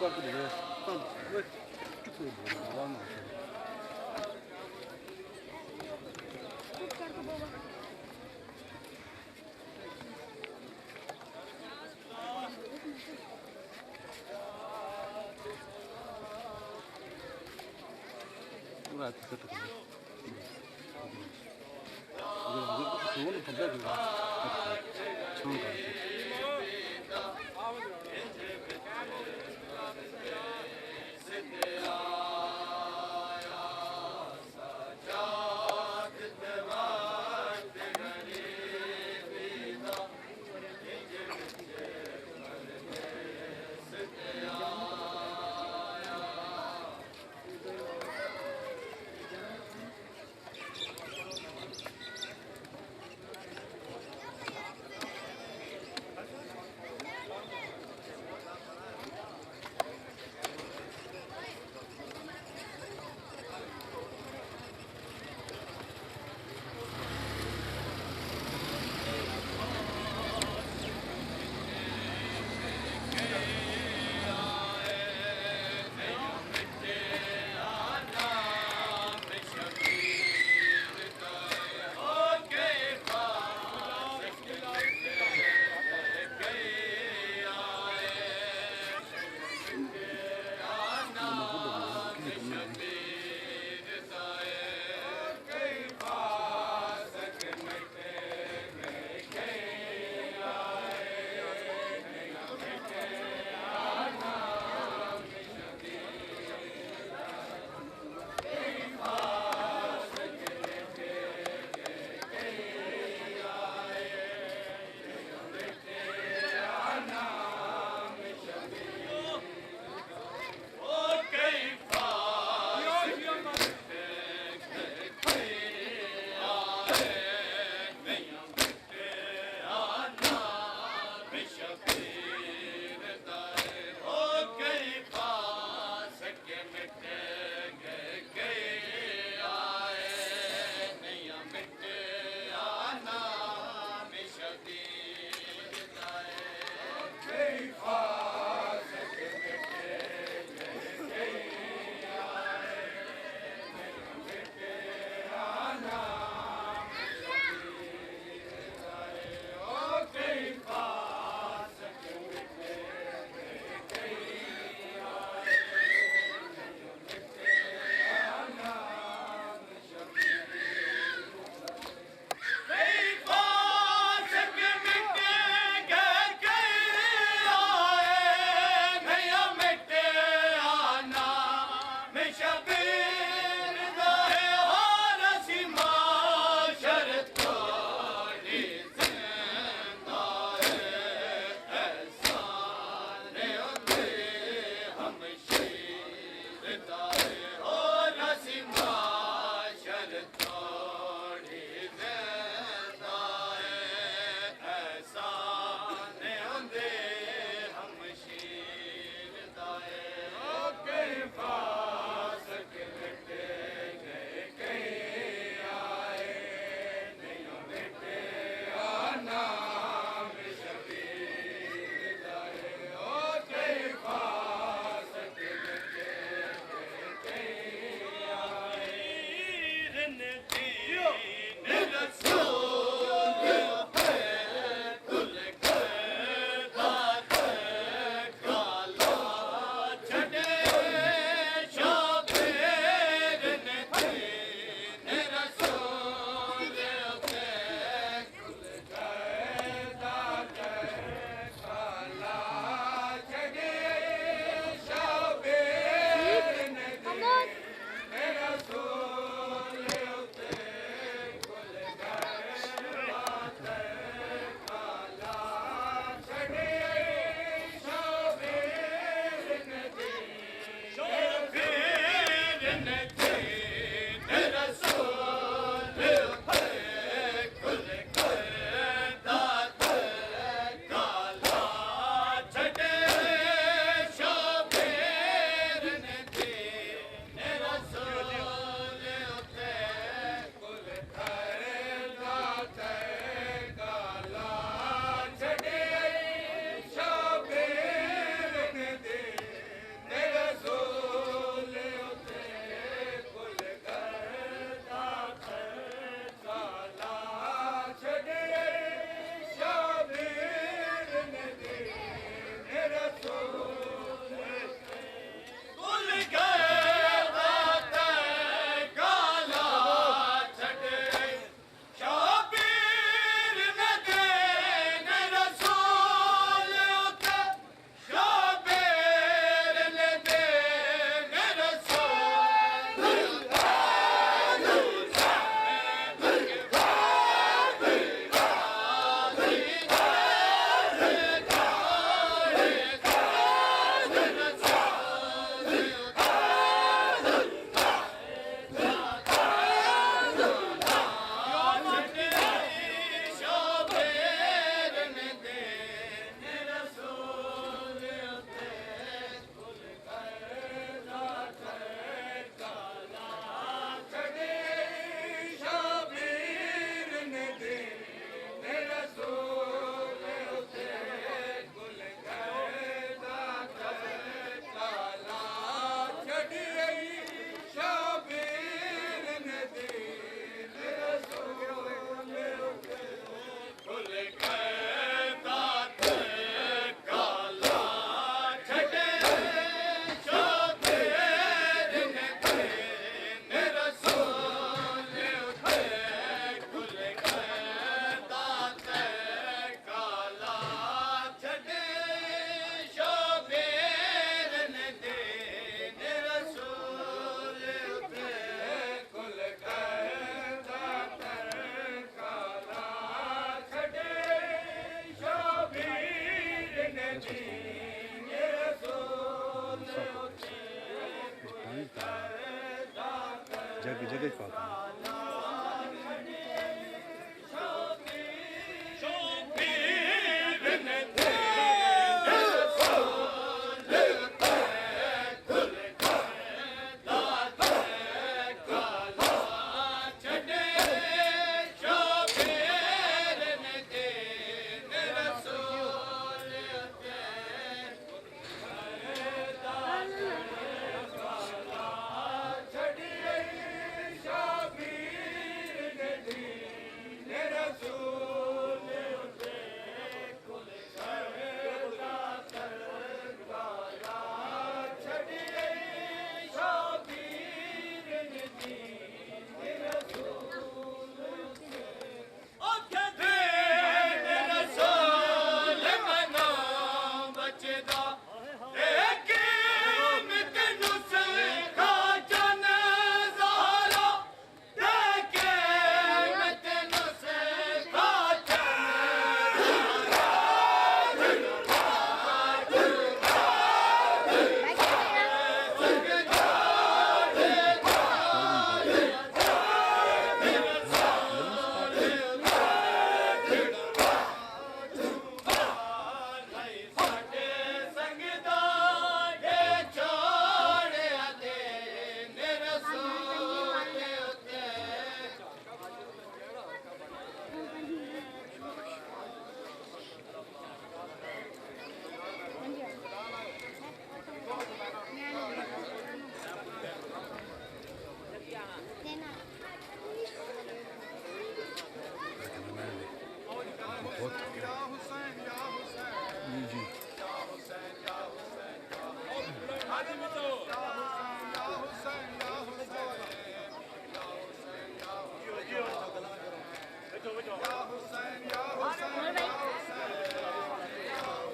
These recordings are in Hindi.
같은데 왜 쭉쭉 나가는 거지? 이거 됐다. 이거 저거는 건배인가? 좋은 거 같아. That's what's going on. जग जगह पाता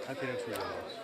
I think that's what it was.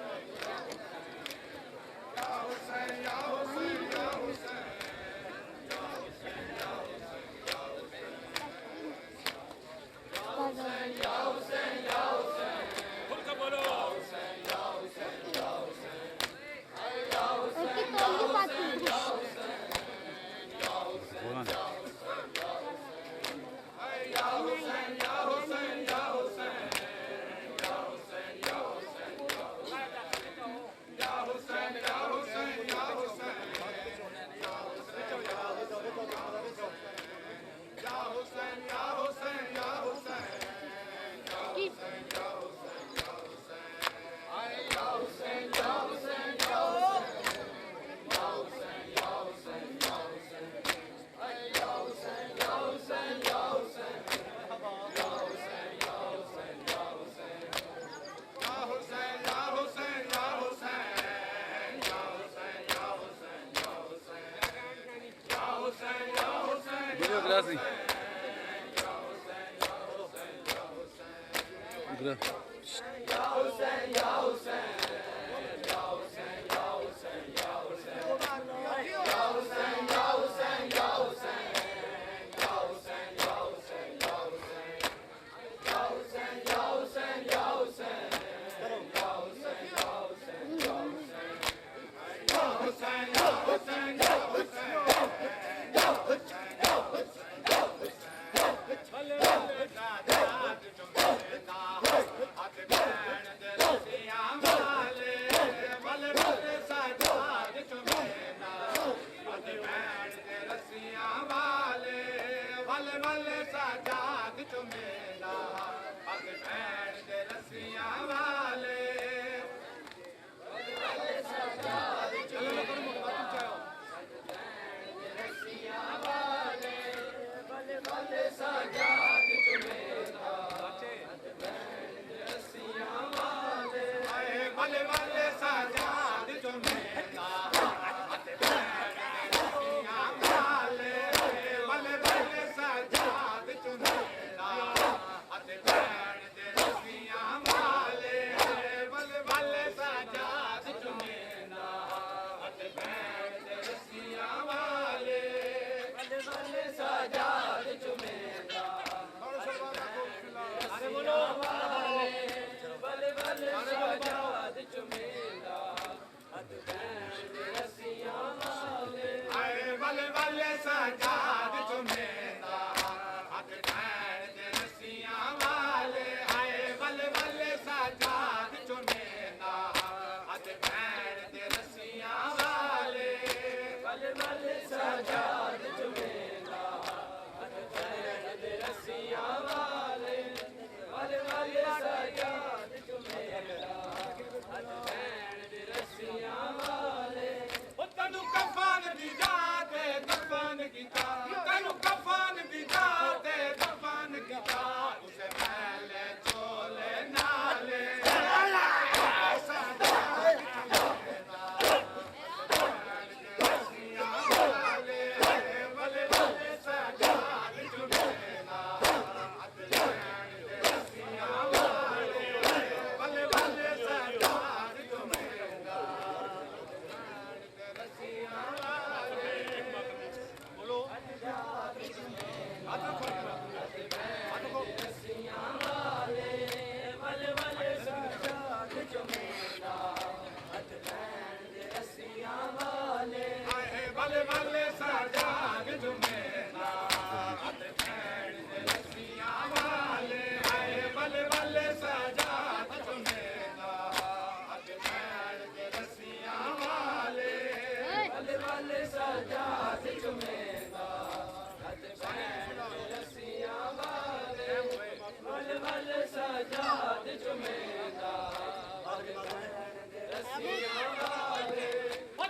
Gracias.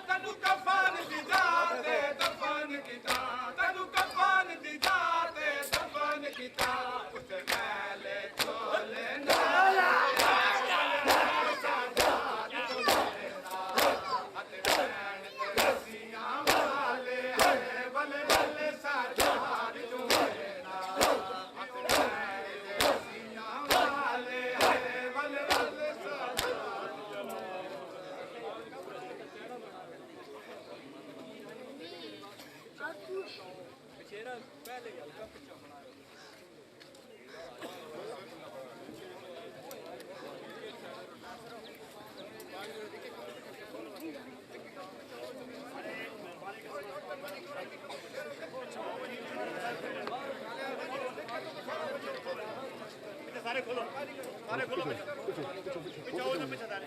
तनु कफन दी जाते दफन किता तनु कफन दी जाते दफन किता उस मैले चोले ना सारे खोलो पीछे हो पीछे सारे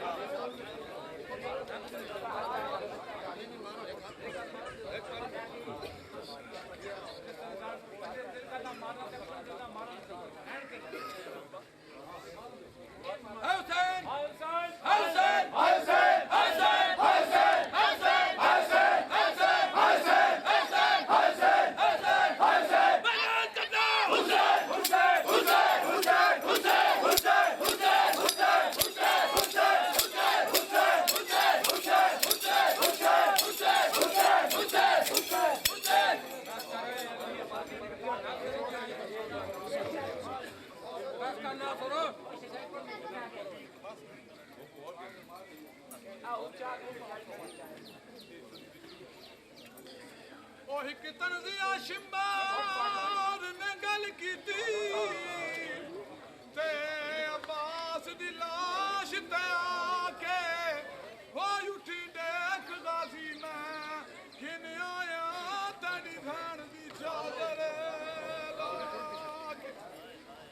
ਉਹ ਇੱਕ ਤਨਜ਼ੀਆ ਸ਼ਿੰਬਾਰ ਨੇ ਗੱਲ ਕੀਤੀ ਤੇ ਅਬਾਸ ਦੀ ਲਾਸ਼ ਤੇ ਆ ਕੇ ਹੋਈ ਉੱਠੀ ਦੇਖ ਗਾਜ਼ੀ ਮੈਂ ਕਿਨ ਆਇਆ ਤੜੀ ਭੈਣ ਦੀ ਚਾਦਰ ਲਾ ਕੇ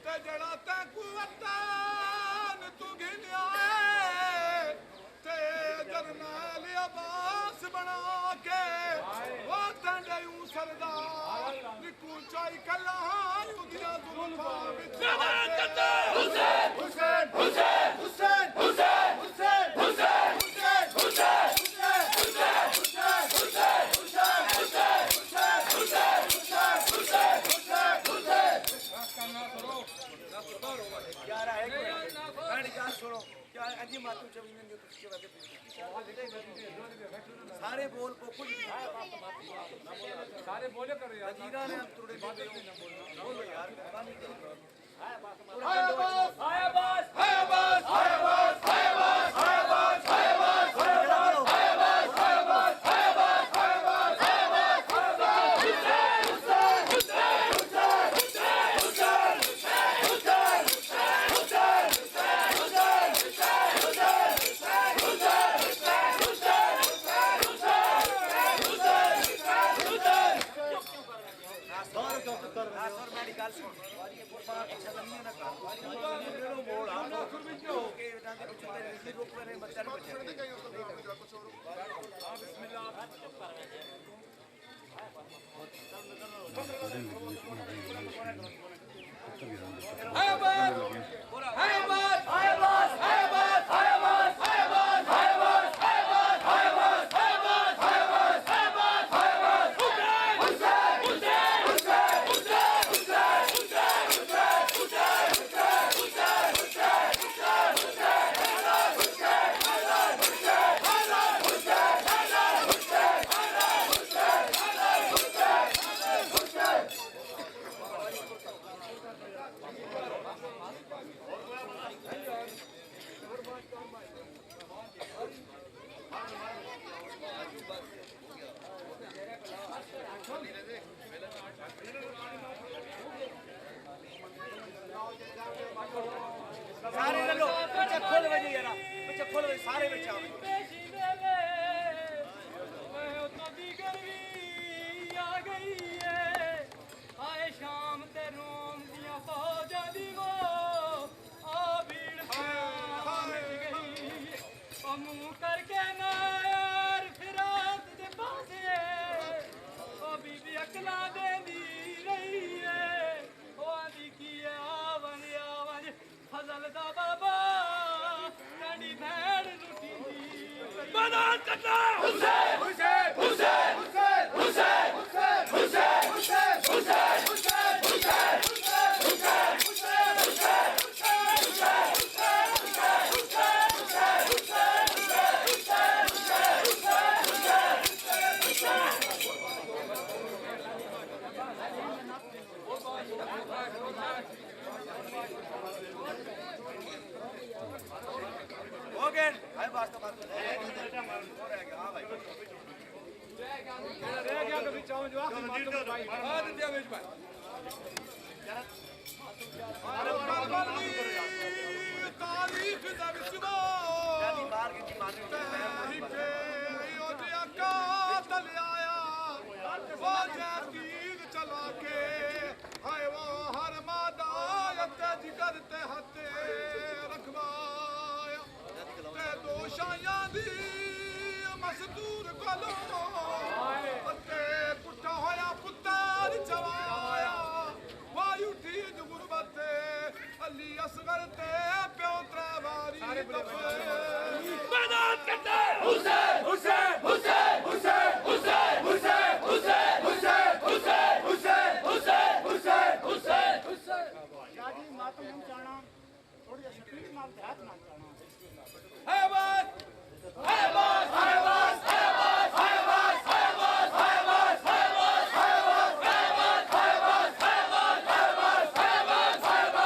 ਤੇ ਜਿਹੜਾ ਤੈਂ ਕੁਵਤਾਨ ਤੂੰ ਘਿਨਿਆ ਏ ਤੇ ਜਰਨੈਲ ਅਬਾਸ ਬਣਾ ਕੇ ਉਹ ਤੰਡੇ ਨੂੰ ਸਰਦਾਰ ਨਿਕੂ ਚਾਈ ਕੱਲਾ ਉਹਦੀਆਂ ਜ਼ੁਲਫਾਂ ਵਿੱਚ ਹੁਸੈਨ ਹੁਸੈਨ ਹੁਸੈਨ ਹੁਸੈਨ ਹੁਸੈਨ ਹੁਸੈਨ ਹੁਸੈਨ यार एक मिनट गाल सुनो क्या अंजी मातू जमीन जो तुझे सारे बोल को कुछ सारे बोले कर यार जीरा ने हम थोड़े बोलो यार मेहरबानी करो हाय बस हाय बस हाय बस हाय बस हाय बस हाय बस हाय बस हाय बस हाय बस हाय बस हाय बस हाय बस हाय बस हुसैन हुसैन हुसैन हुसैन हुसैन और मेरी गाल सुन और ये बात चलनी ना कर मोड़ आ के डांगे कुछ तेरे रोक रहे बच्चा सारे ले लो पीछे खोल बजे यार पीछे खोल बजे सारे में चाव मैं तो दी गर्मी आ गई है आए शाम ते रोम दिया फौजा दी वो आ भीड़ मिट गई ओ मुंह करके ना यार फिरात दे पासे ओ बीबी अकला दे दी रही है ओ आदि की आवन फजल दा बाबा कड़ी भैड़ लुटी बदान करना हुसैन हुसैन हुसैन हुसैन हुसैन हुसैन हुसैन हुसैन हुसैन हुसैन हुसैन हुसैन हुसैन हो गए हाय बात तो बात हो रह गया हां भाई रह गया कभी चाहो जो आखिरी भाई आ दिया मेज भाई तारीख दा विचवा जानी मार के जी माने के यो दे आका तल आया वो जकीर चला के हाय वो हर मादा ते जिगर ते हते रखवाया ते दो शायां दी मजदूर कोलो ते पुट्ठा होया पुत्तर चवाया वायु ठीक गुरबत शादी मातम नहीं चाहना थोड़ी सी स्पीड नाल ध्यान ना चाहना है बस है बस है बस है बस है बस है बस है बस है बस है बस है बस है बस है बस है बस है बस है बस है बस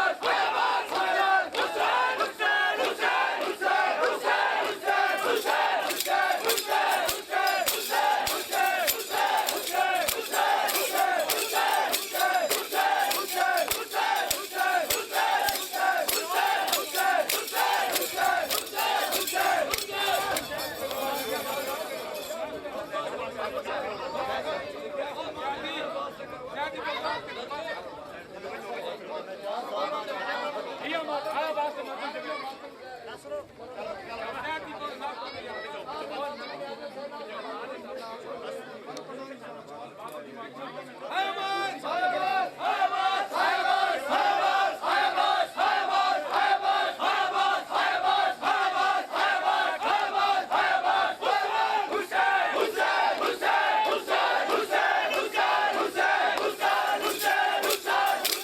हुसैन हुसैन हुसैन हुसैन हुसैन हुसैन हुसैन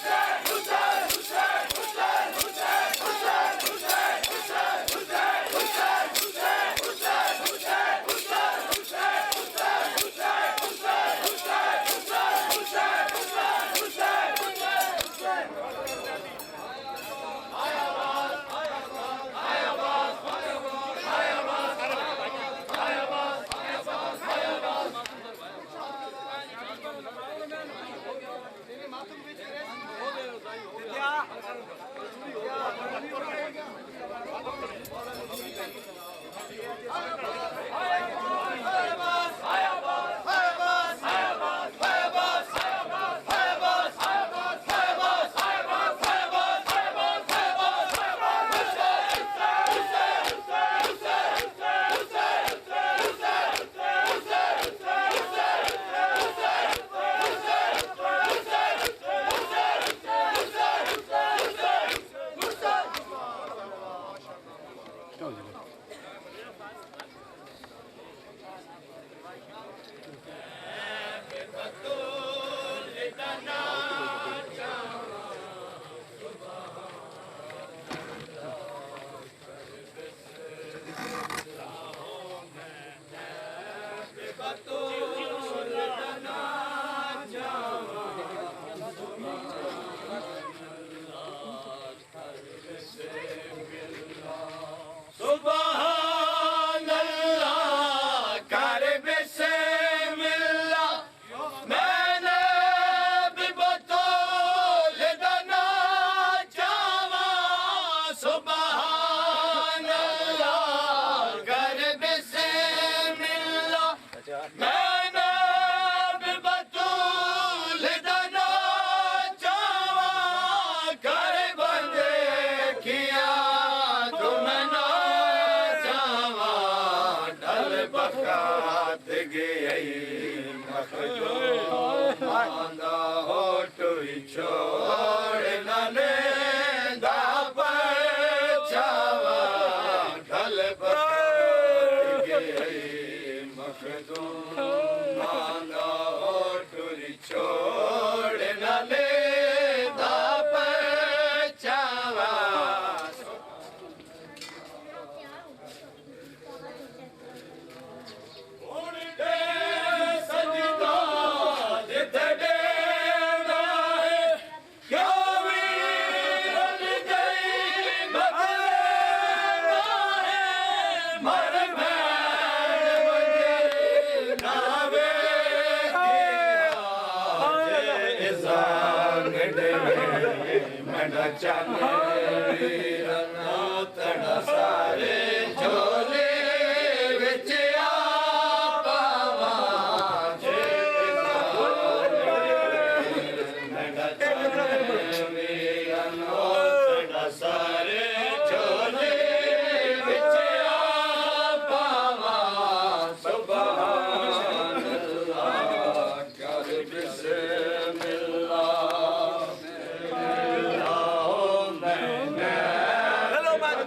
हुसैन हुसैन हुसैन हुसैन हुसैन हुसैन हुसैन हुसैन हुसैन Hello, man.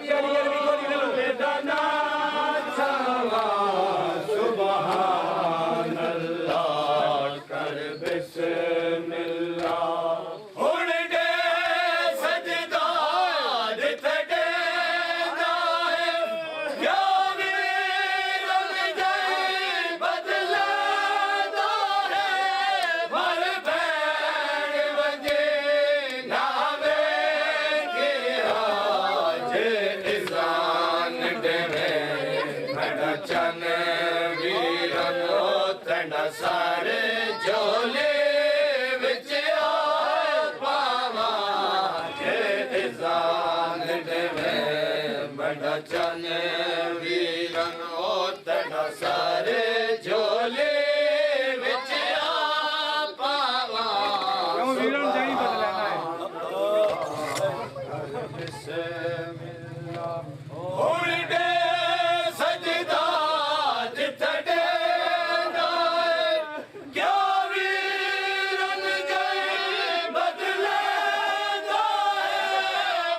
सारे झोले विच पावा जे इज़ान देवे बड़ा चन वीरन ओतड़ा सारे झोले विच पावा क्यों वीरन जाई बदलना है उड़े सजदा जिथे क्या वीरन गए बदले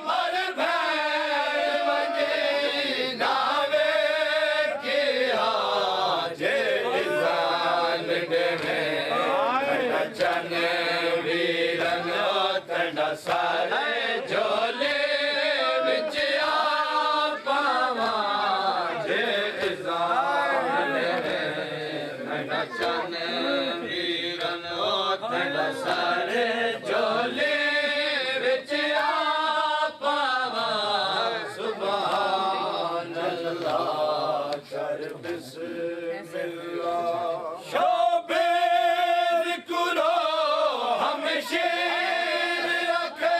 मर भैर वजे नावे किया जे जान देवे चन वीरन तड़ा सारे झोले विच पावा जे जान देवे चन वीरन तड़ा सारे झोले विच पावा सुभान अल्लाह कर बिस्मिल्लाह शोबेर कुरो हम शेर रखे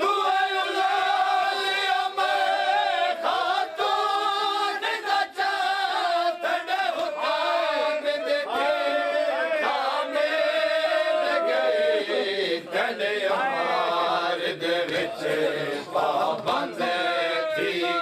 तू औलाद अमर खातून नचा तड़े हुकाम देखे कामे गए तड़े अमार दे विच पाबंद थी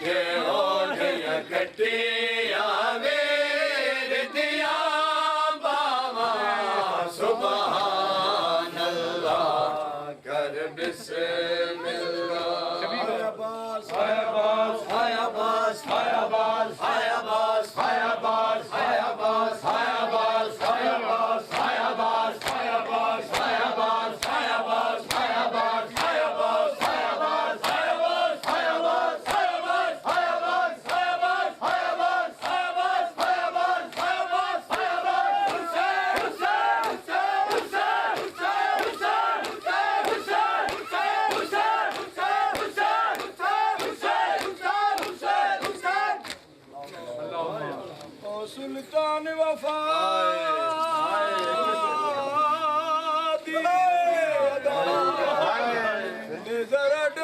के हो सुल्तान वफा जरा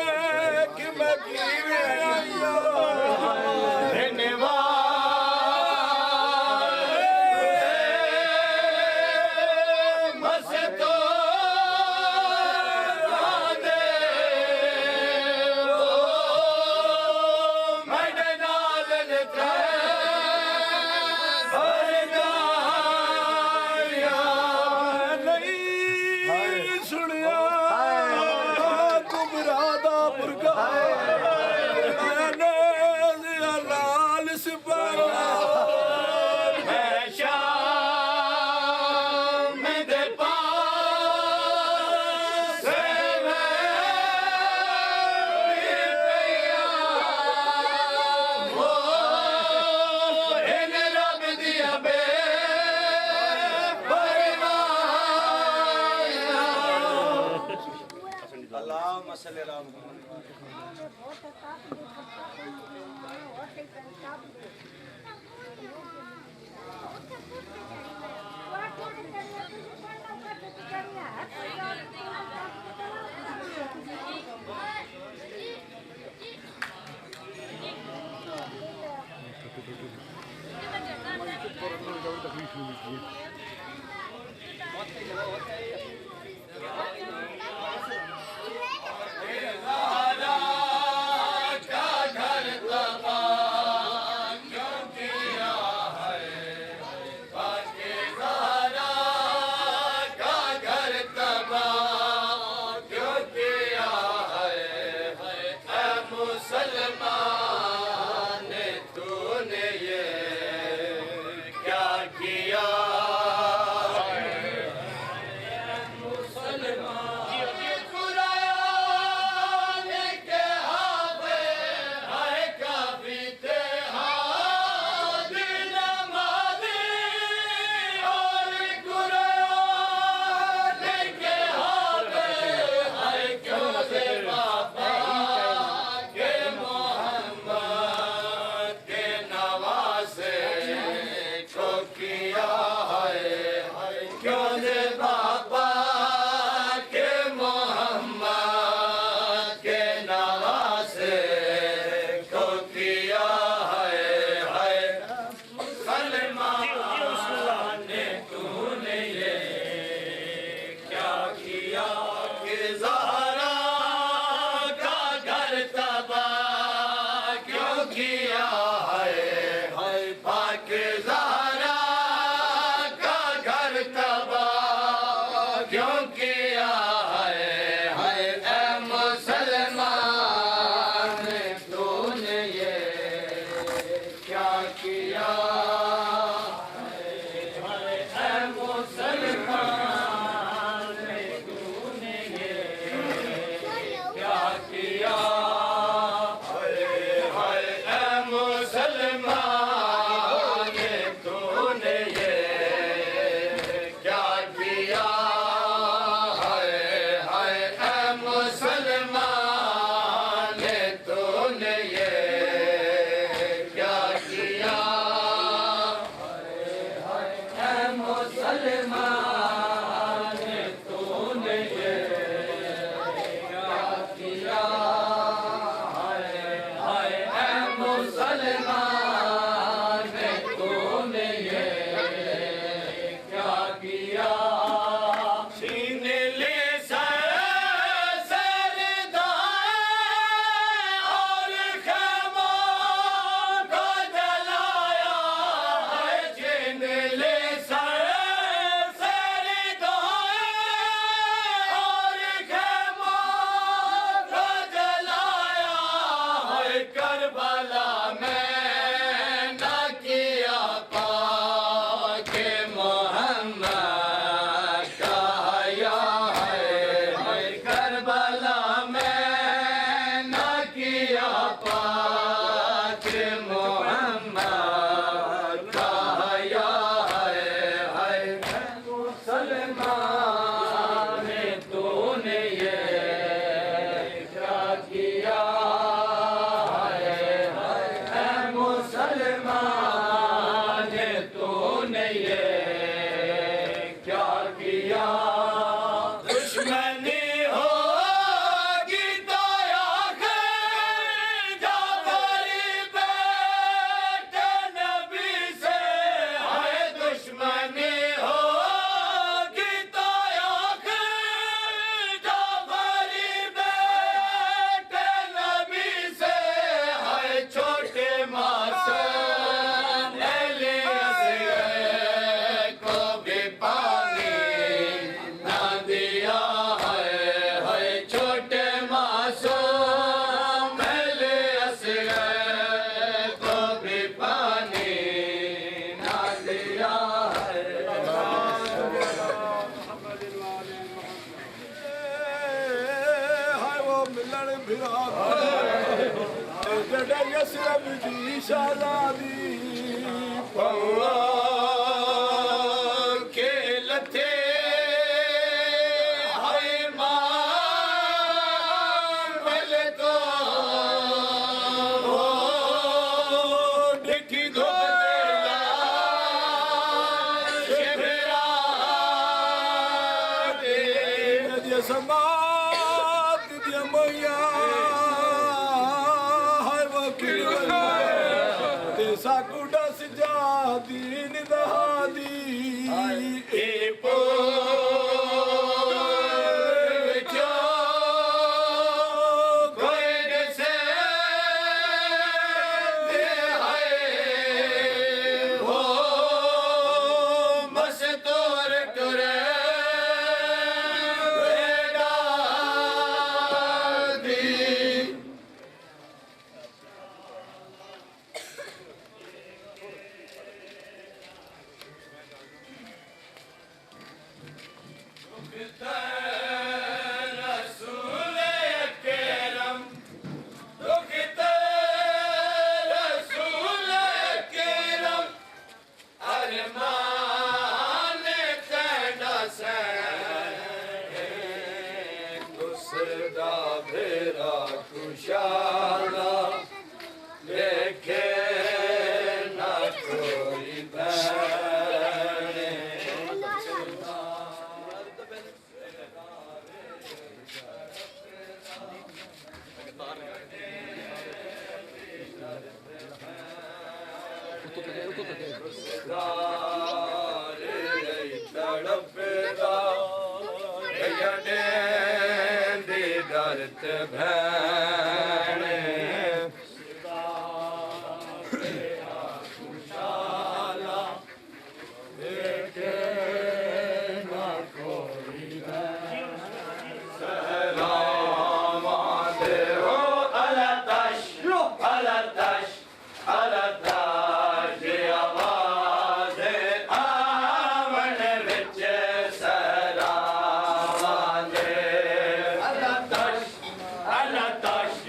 देख मैं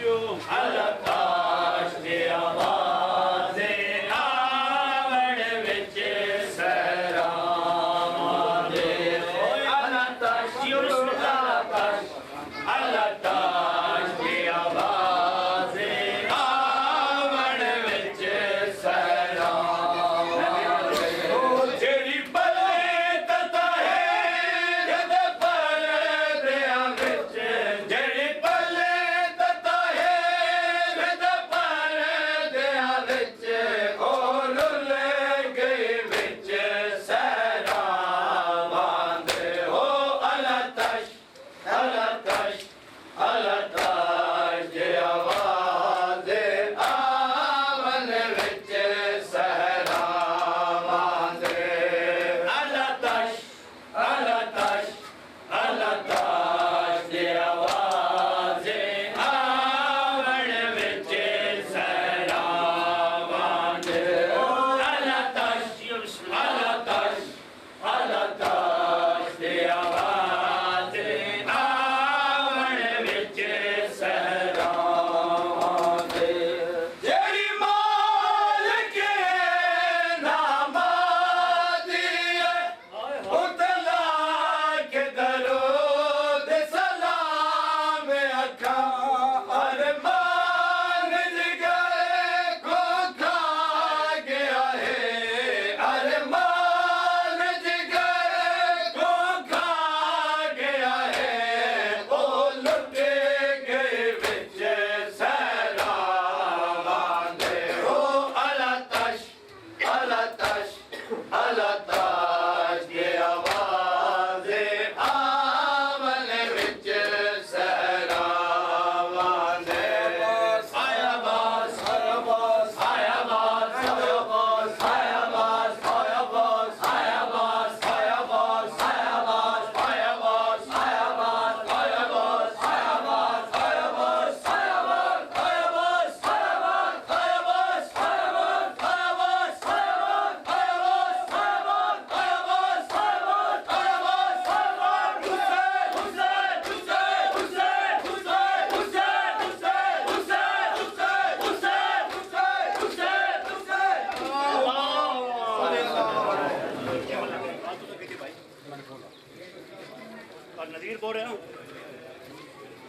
you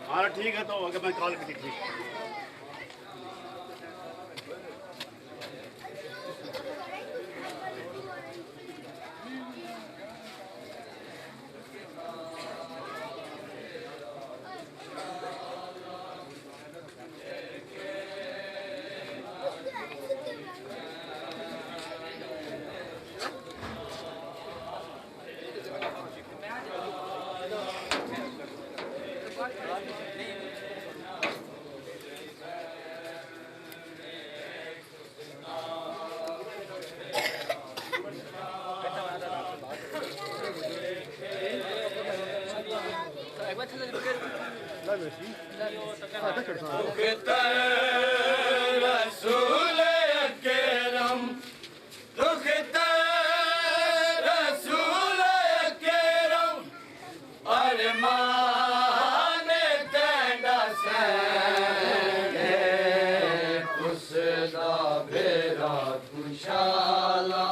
हाँ ठीक है, तो अगर मैं कॉल की ठीक। रसूल करम रसूल करम अरमान तेरा सैने उसदा बेरा खुशाला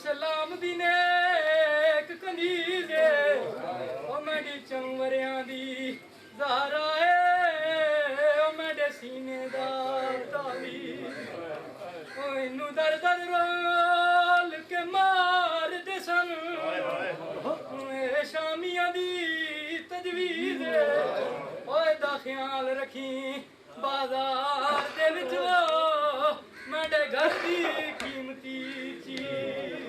सलाम दी नेक कनीज़े ओ मेरी चंवरियां दी ज़हरा ओ मेरे सीने दा तावी ओ इनू दर दर रोल के मार दे सन शामियां दी तजवीज़ ओए दा ख्याल रखी बाजार दे विच मेरे घर दी कीमती चीज़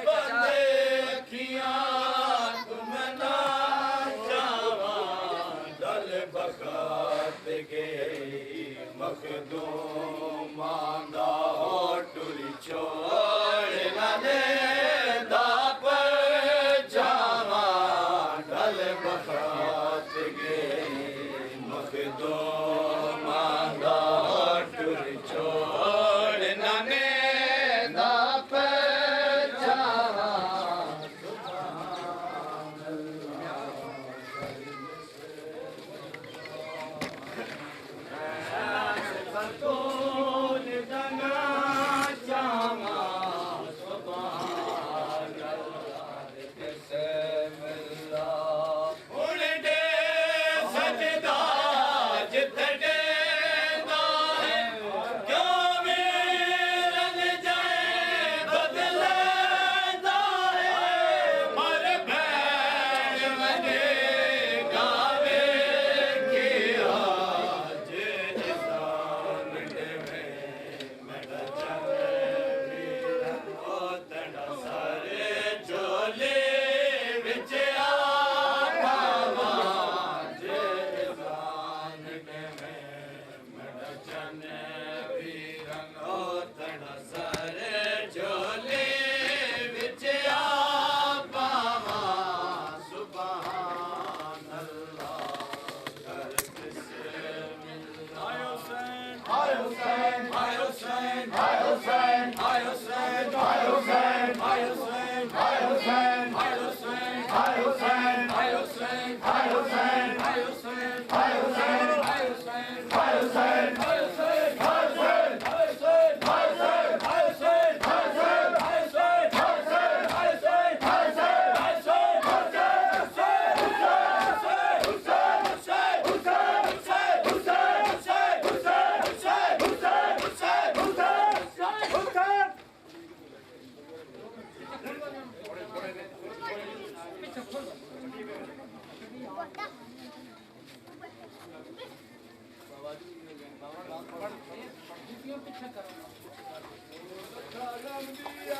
कर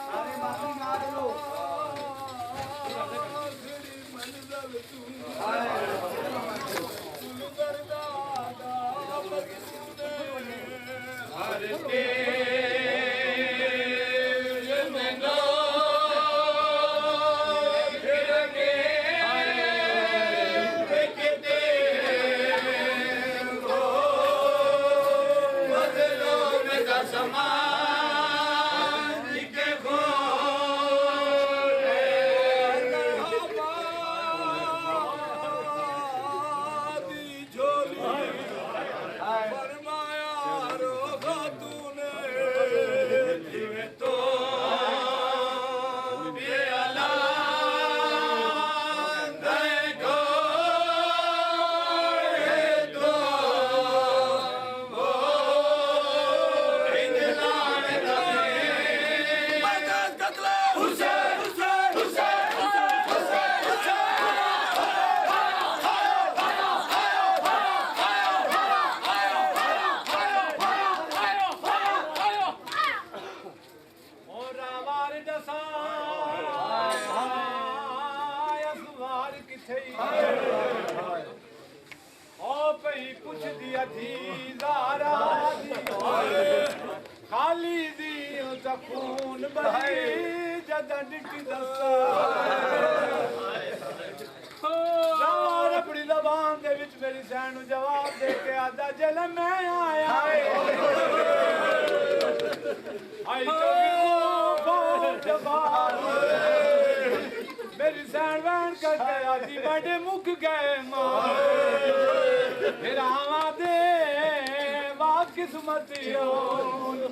सारे माफी ना दे लो खाली दी खून बही जदा डिटी दसा अपनी जबान दे विच मेरी सैन नूं जवाब दे के आदा जल मैं आया आई मेरी सैन वैन करके आदि बड़े मुक गए मां फिर आवा दे बात किस्मत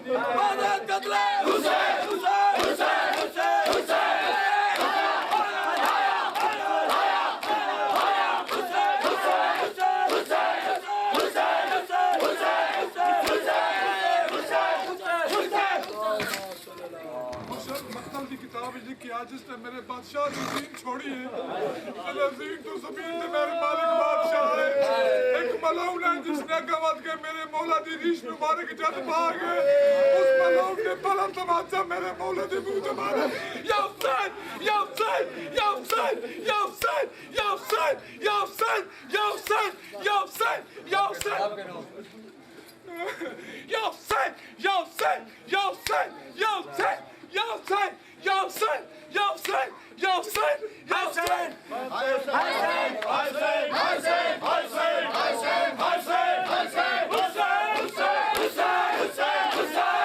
मदद कर ले हुसैन हुसैन हुसैन हुसैन हुसैन जिसने मेरे बादशाह की दीन छोड़ी है तो ज़मीन ते मेरे मालिक बादशाह है एक मलाउन है जिसने गवात के मेरे मौला दी रीश मुबारक जद भाग उस मलाउन ने पलम तमाचा मेरे मौला दी मुंह पे मारा या हुसैन या हुसैन या हुसैन या हुसैन या हुसैन या हुसैन या हुसैन या हुसैन या हुसैन या हुसैन या हुसैन या हुसैन या हुसैन या हुसैन या Hussain Ya Hüseyin! Ya Hüseyin! Ya Hüseyin! Hüseyin! Hüseyin! Hüseyin! Hüseyin! Hüseyin! Hüseyin! Hüseyin!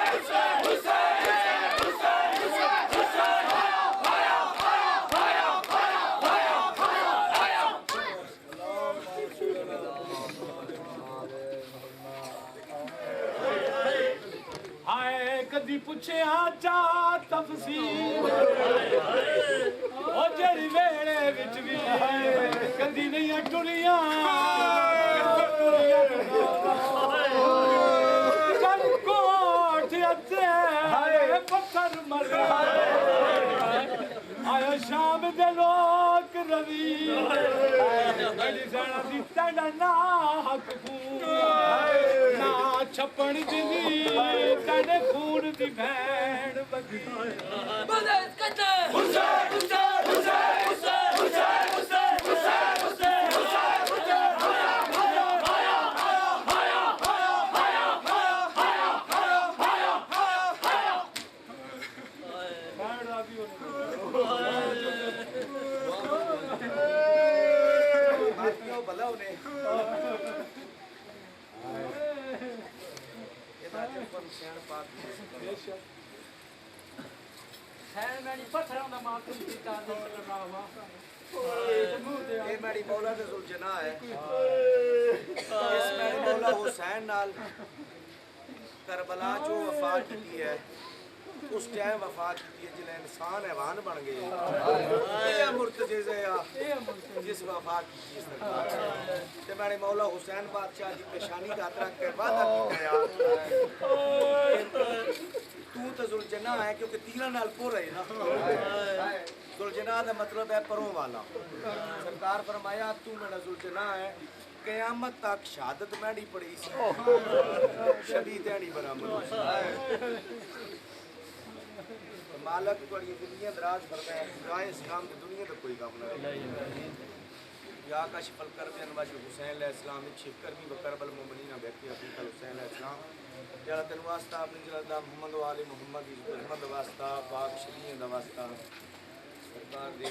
कदी पुछया चा तफसील ओ जेरी वेड़े विच भी कदी नहीं टुरियां चल कोठ अते पत्थर मरे आया शाम दे लोक रवि बड़ी जाना दी तड़ा ना हक ना छपण दी तड़े खून दी भैन बगी मदद करते हुसैन हुसैन हुसैन हुसैन हुसैन हुसैन हुसैन हुसैन भला उन्हें ये मेरी मौला दे जुल्जना है इस मेरी मौला हुसैन नाल करबला जो वफात की है उस टाइम वफात की जिन्हें इंसान हैवान बन गए ये मुर्तज़े या जिस वफात की सरकार ते मैंने मौला हुसैन बादशाह की पेशानी का अतरा के वादा किया यार तू तो जुलजना है क्योंकि तीरा नाल पुर है ना जुलजना का मतलब है परों वाला सरकार फरमाया तू मेरा जुलजना है क़यामत तक शहादत मैडी पड़ी शदीद दैनी बराबर मालक बड़ी दुनिया दराज फरमाया गाय इस काम की दुनिया तो कोई काम नहीं या का शफल कर भी अनवाजी हुसैन अलैहिस्सलाम एक शिफकर भी बकरबल मोमिनीन व्यक्ति हकीकत हुसैन अलैहिस्सलाम जरा तन वास्ता अपनी जलदा मोहम्मद वाले मोहम्मद की रहमत वास्ता पाक शरीयत दा वास्ता सरकार दे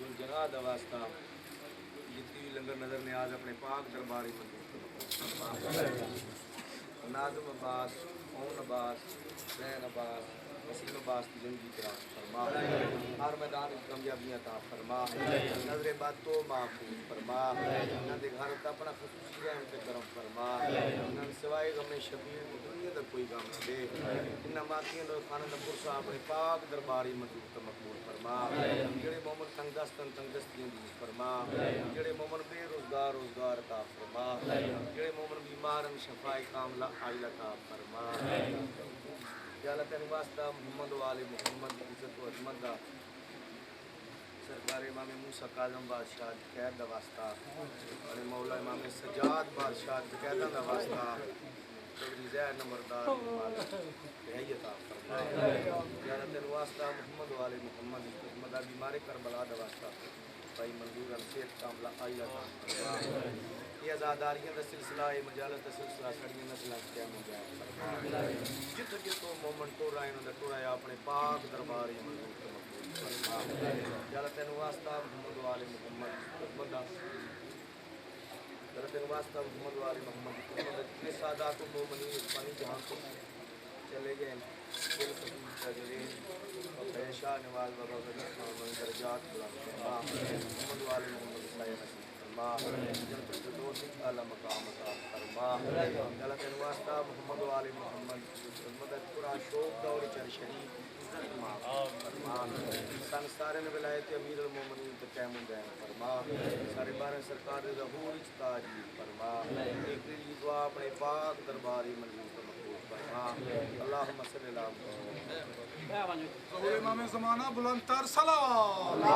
उन जना दा वास्ता जितनी भी लंगर नजर ने आज अपने पाक दरबारी मंजूर नाज़म अब्बास ओन अब्बास हुसैन अब्बास वसीम अब्बास की जिंदगी करा फरमा हर मैदान कामयाबियां ता फरमा नजरे बात तो महफूज फरमा ना दे घर का अपना खुसूसी रहम पे करम फरमा ना सिवाय गम शबीर दुनिया दा कोई गम न दे इन मातियां दा खाना दा पुरसा अपने पाक दरबारी मंजूर ता मकबूल फरमा जेड़े मोमन तंगदस्तियां दी फरमा जेड़े मोमन बेरोजगार रोजगार ता फरमा जेड़े मोमन बीमार शफाए कामला आइला ता फरमा या अल्लाह तेरे वास्ता मोहम्मद वाले मोहम्मद की इज्जत व अजमत दा सरकार इमाम मूसा काज़म बादशाह खैर दा वास्ता और मौला इमाम सजाद बादशाह क़ैदा दा वास्ता चौधरी ज़ैर नंबरदार हैयता फरमा या अल्लाह तेरे वास्ता मोहम्मद वाले मोहम्मद की अजमत दा बीमार करबला दा वास्ता भाई मंजूर सेहत कामला आइला ता फरमा ये आज़ादारियां का सिलसिला है मजालत का सिलसिला सड़ियां नस्लां क्या हो गया जित जितो मोमन टोरा इन्होंने टोराया अपने पाक दरबार जरा तेन वास्ता मोहम्मद वाले मोहम्मद जरा तेन वास्ता मोहम्मद वाले मोहम्मद जितने सादात मोमनी पानी जहाँ को चले गए शाह नवाज बाबा दरजात मोहम्मद वाले मोहम्मद आला मकाम अल्लाह के वास्ता मोहम्मद वाले मोहम्मद मदद पूरा शौक दौर चर शरीफ सन सारे ने विलायत अमीर अल मोमिनीन ते कैमुन दैन फरमा सारे बारे सरकार दे ज़हूर ताजी फरमा एक दुआ अपने पाक दरबारी मंजूर मकबूल फरमा अल्लाहुम्मा सल्ली अला ज़हूर इमाम ज़माना बुलंद तर सलाम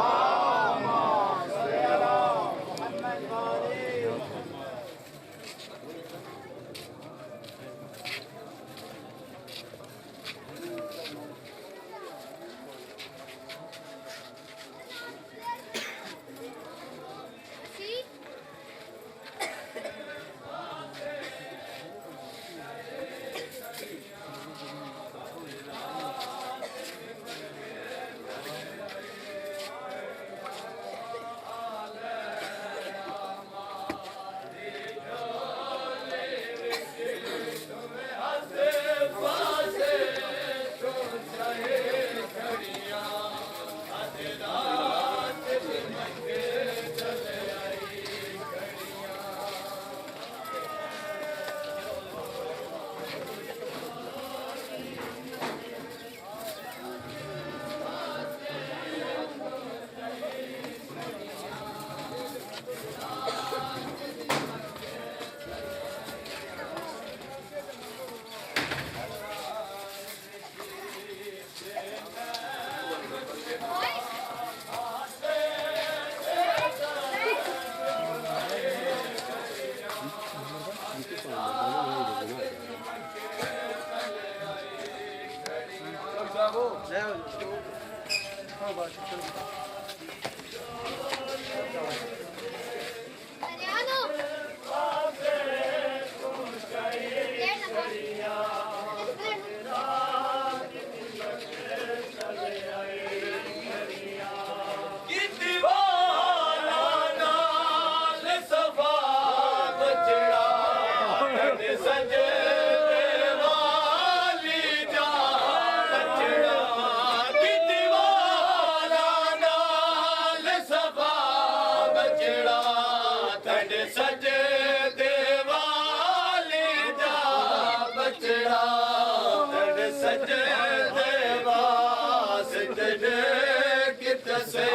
जसे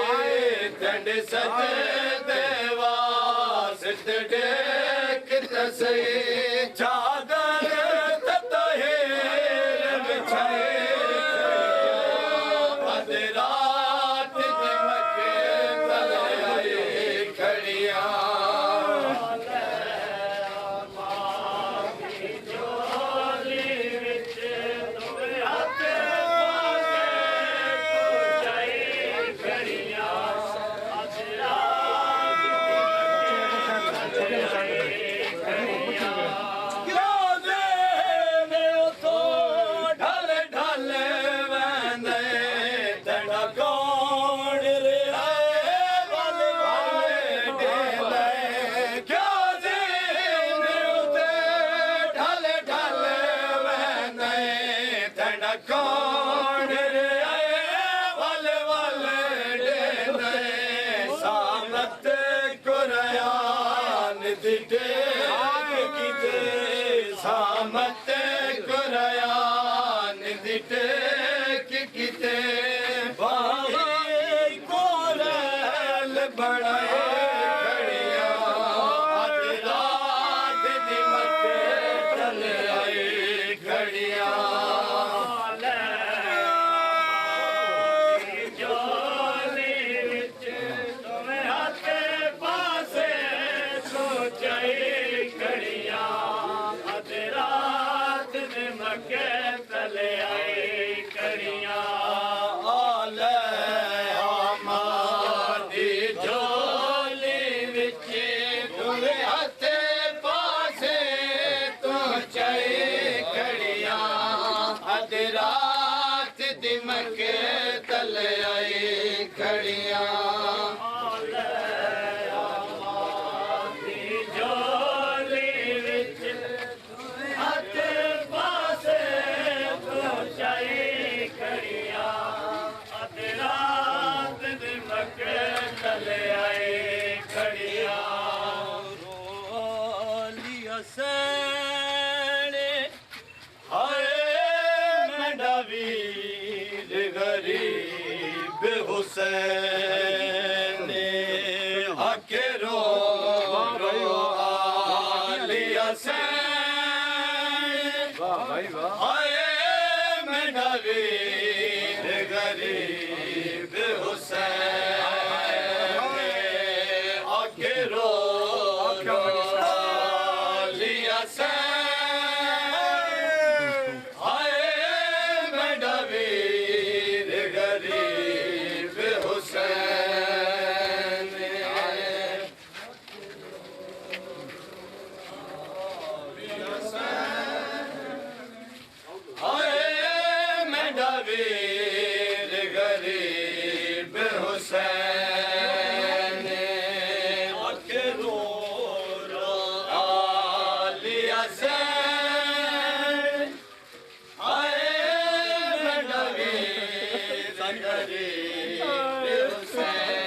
तंड सत देवा सित डेक तसे चादर ततहे रंग छाए रात दिमके तले खड़िया सामत कुरयान दिटेक किते बाही कोरल बनाए खड़िया आज रात दिमके चले आए खड़िया रात दिमके तले आई खड़िया जोली विच हथ पासे पहुंचाई खड़िया रात दिमके तले आई खड़िया रोलिया से वीर गरीब हुसैन आके रो आलिया से आए मेरा वीर गरीब हुसैन आके रो आलिया से वीर गरीब हुसैन अकरो आलिया से आए मेरा वीर गरीब हुसैन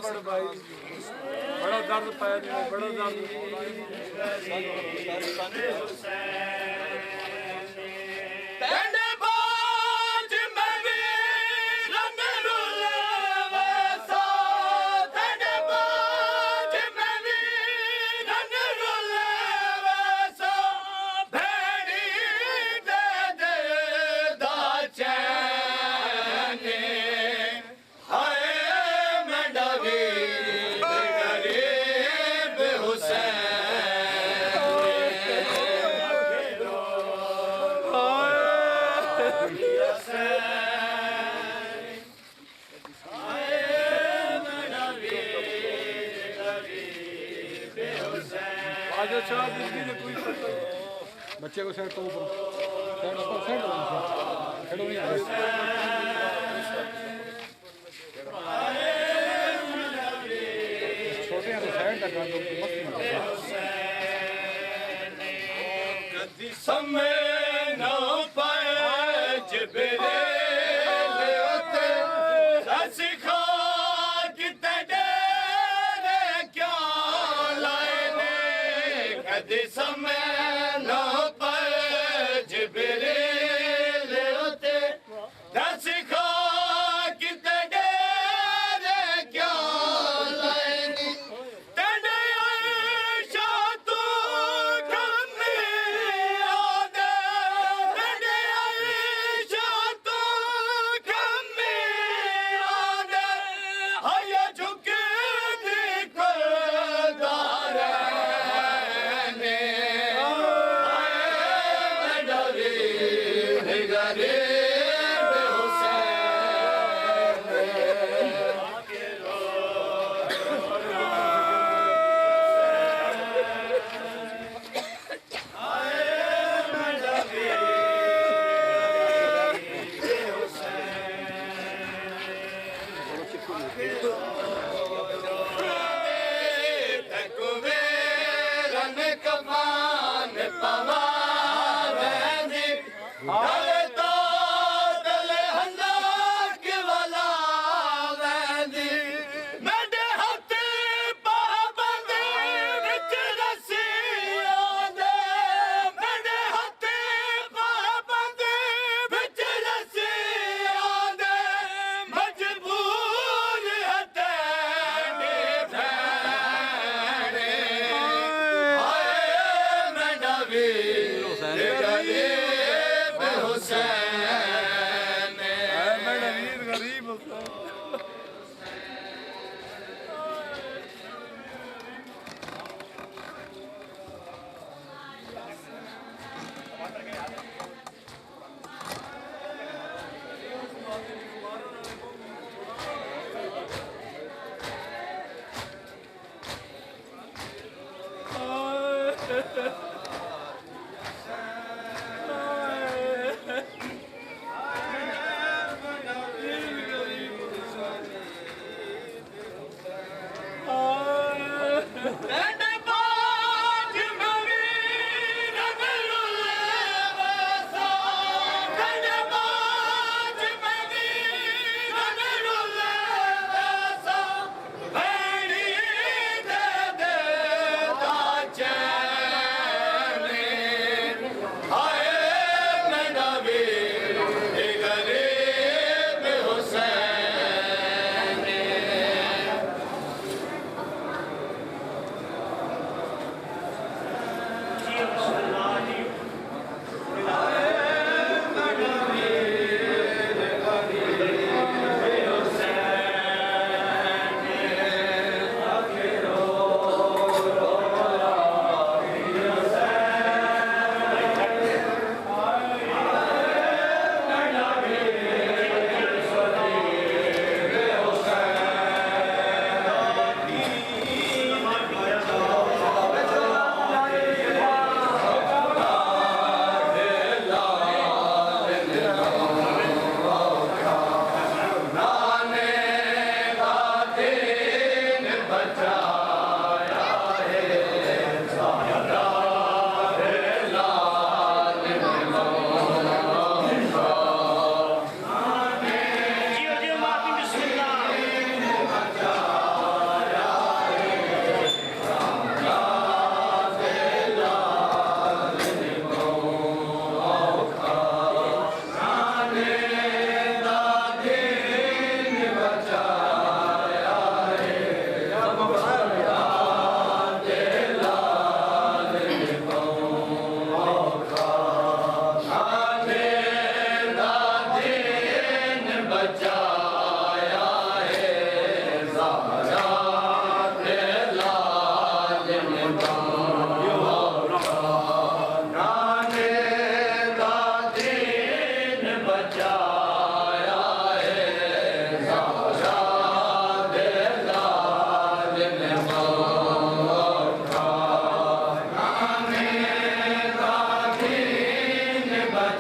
पढ़ भाई बड़ा दर्द पाया बड़ा दर्द बच्चे को साइड करो ऊपर साइड ऊपर साइड हेडो नहीं आ रहा छोटे हैं तो साइड तक कर दो मस्त कदी समय न पाए जबरे लेते सिखा किते डेरे क्या लाए कदी समय न पाए जबरे लेते सिखा किते डेरे क्या लाए तेरे आयशा तू कमी आदे तेरे आयशा तू कमी आदे हया झुके दी करदार ने मैं डरी निगरे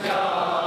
Hallelujah.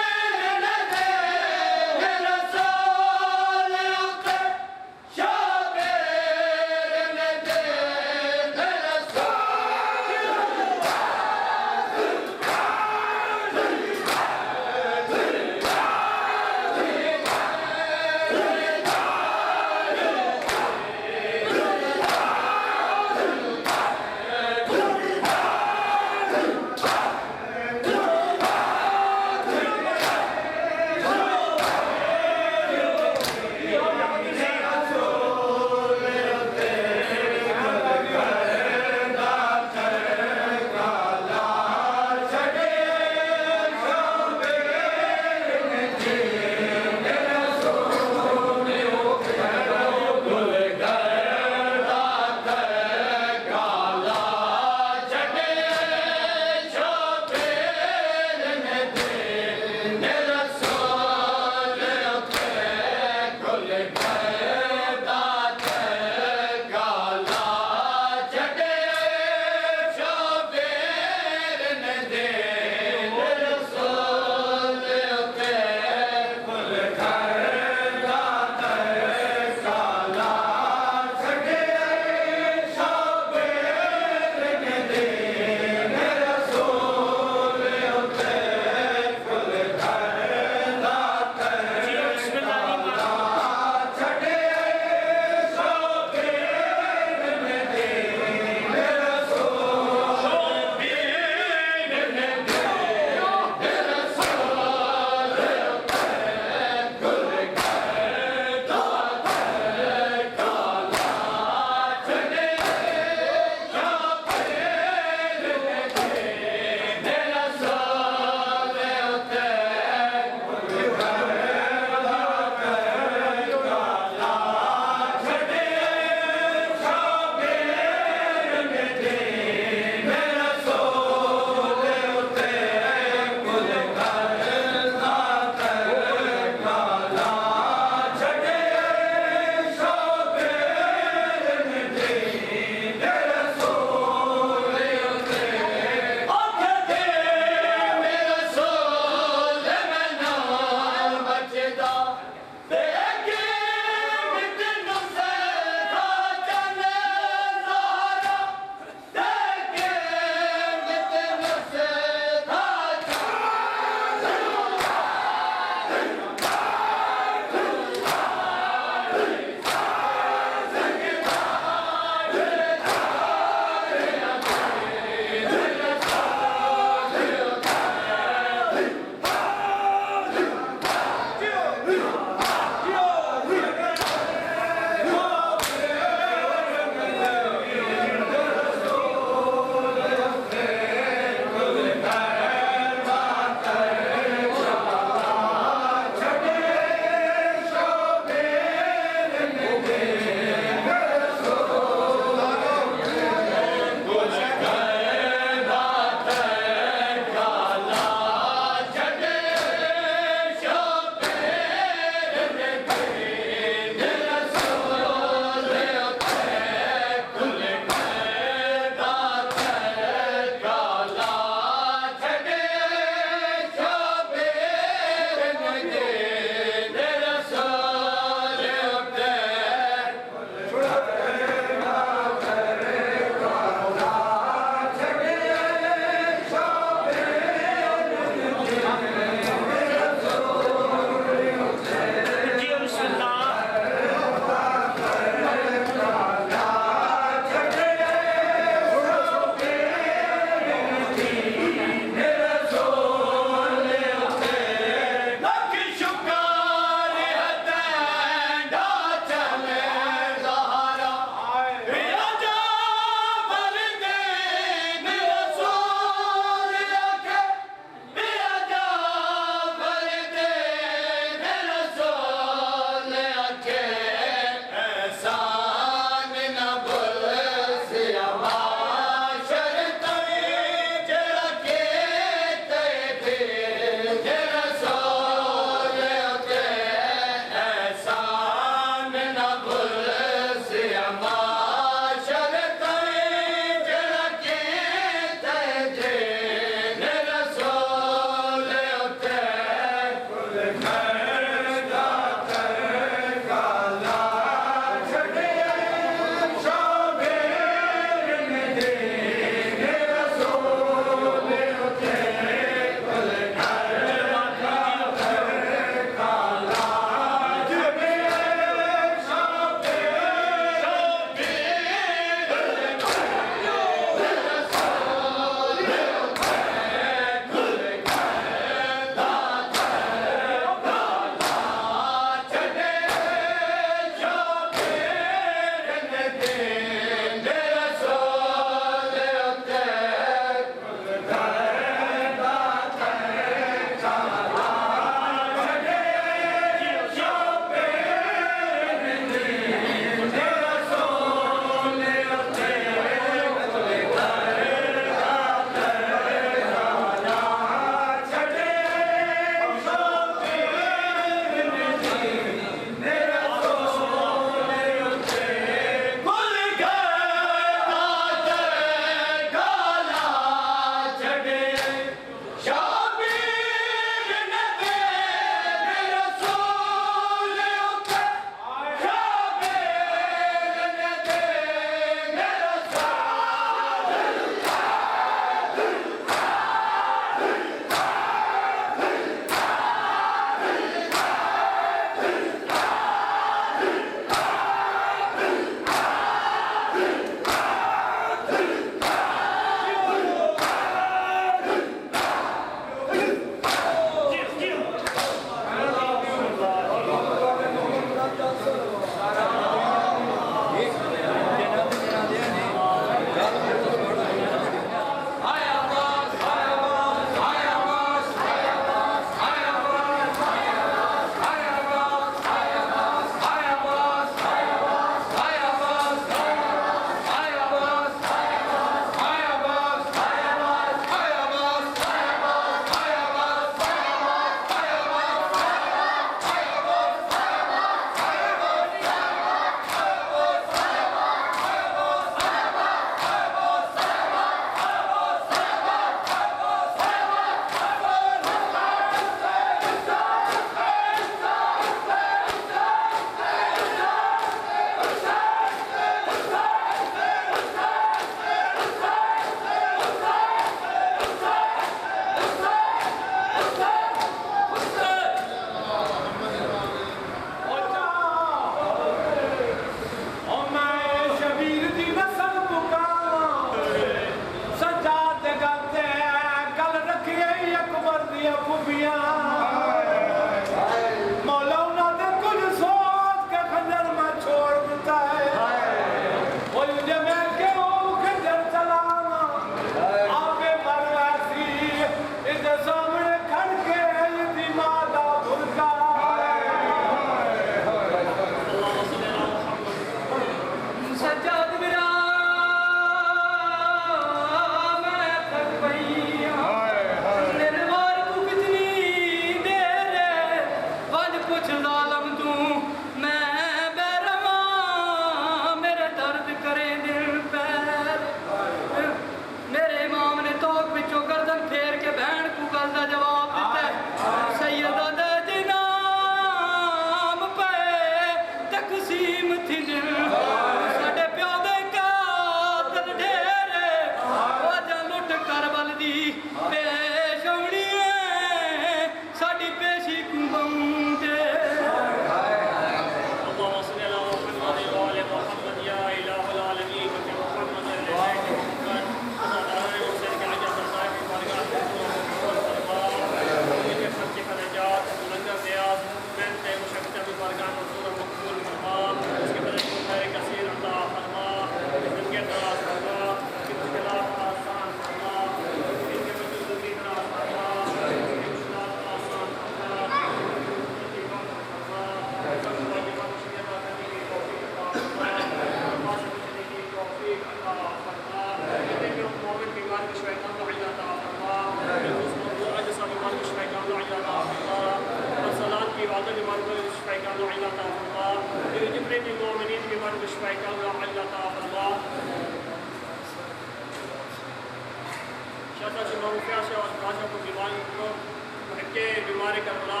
के बीमारी का बला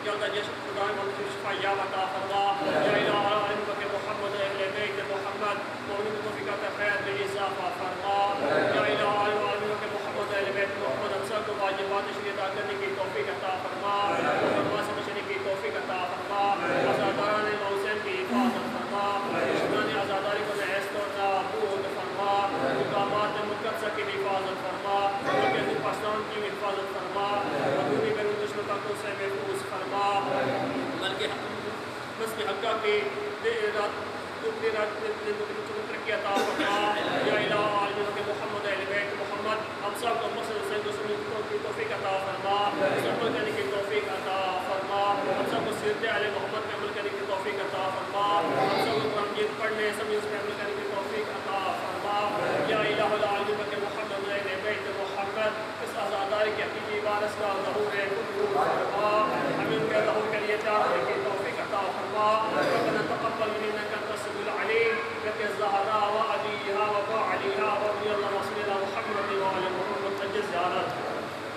या जश्न खुदा शिफा या अता फरमा या इलाही के मोहम्मद अहले बैत मोहम्मद मौलूद तौफीक अता खैर में इजाफा फरमा या इलाही के मोहम्मद अहले बैत मोहम्मद हम सब को वाजिबात शरीयत अदा करने की तौफीक अता फरमा फरमा से बचने की तौफीक अता फरमा आज़ादारान मौसम की हिफाजत फरमा दुश्मनान आज़ादारी को नहस्त और नाबूद फरमा मुकामात मुक़द्दसा की हिफाजत फरमा उनके पाकिस्तान की हिफाजत फरमा अपनी बेरून दुश्मन को से महफूज फरमा बल्कि मस्के हक्का की तरक्की अता फरमा या इलाही के मोहम्मद अहले बैत मोहम्मद हम सब को मकसद से दुश्मनों की तौफीक अता फरमा सफल करने की तौफीक अता फरमा हम सब को सिरत अहले मोहम्मद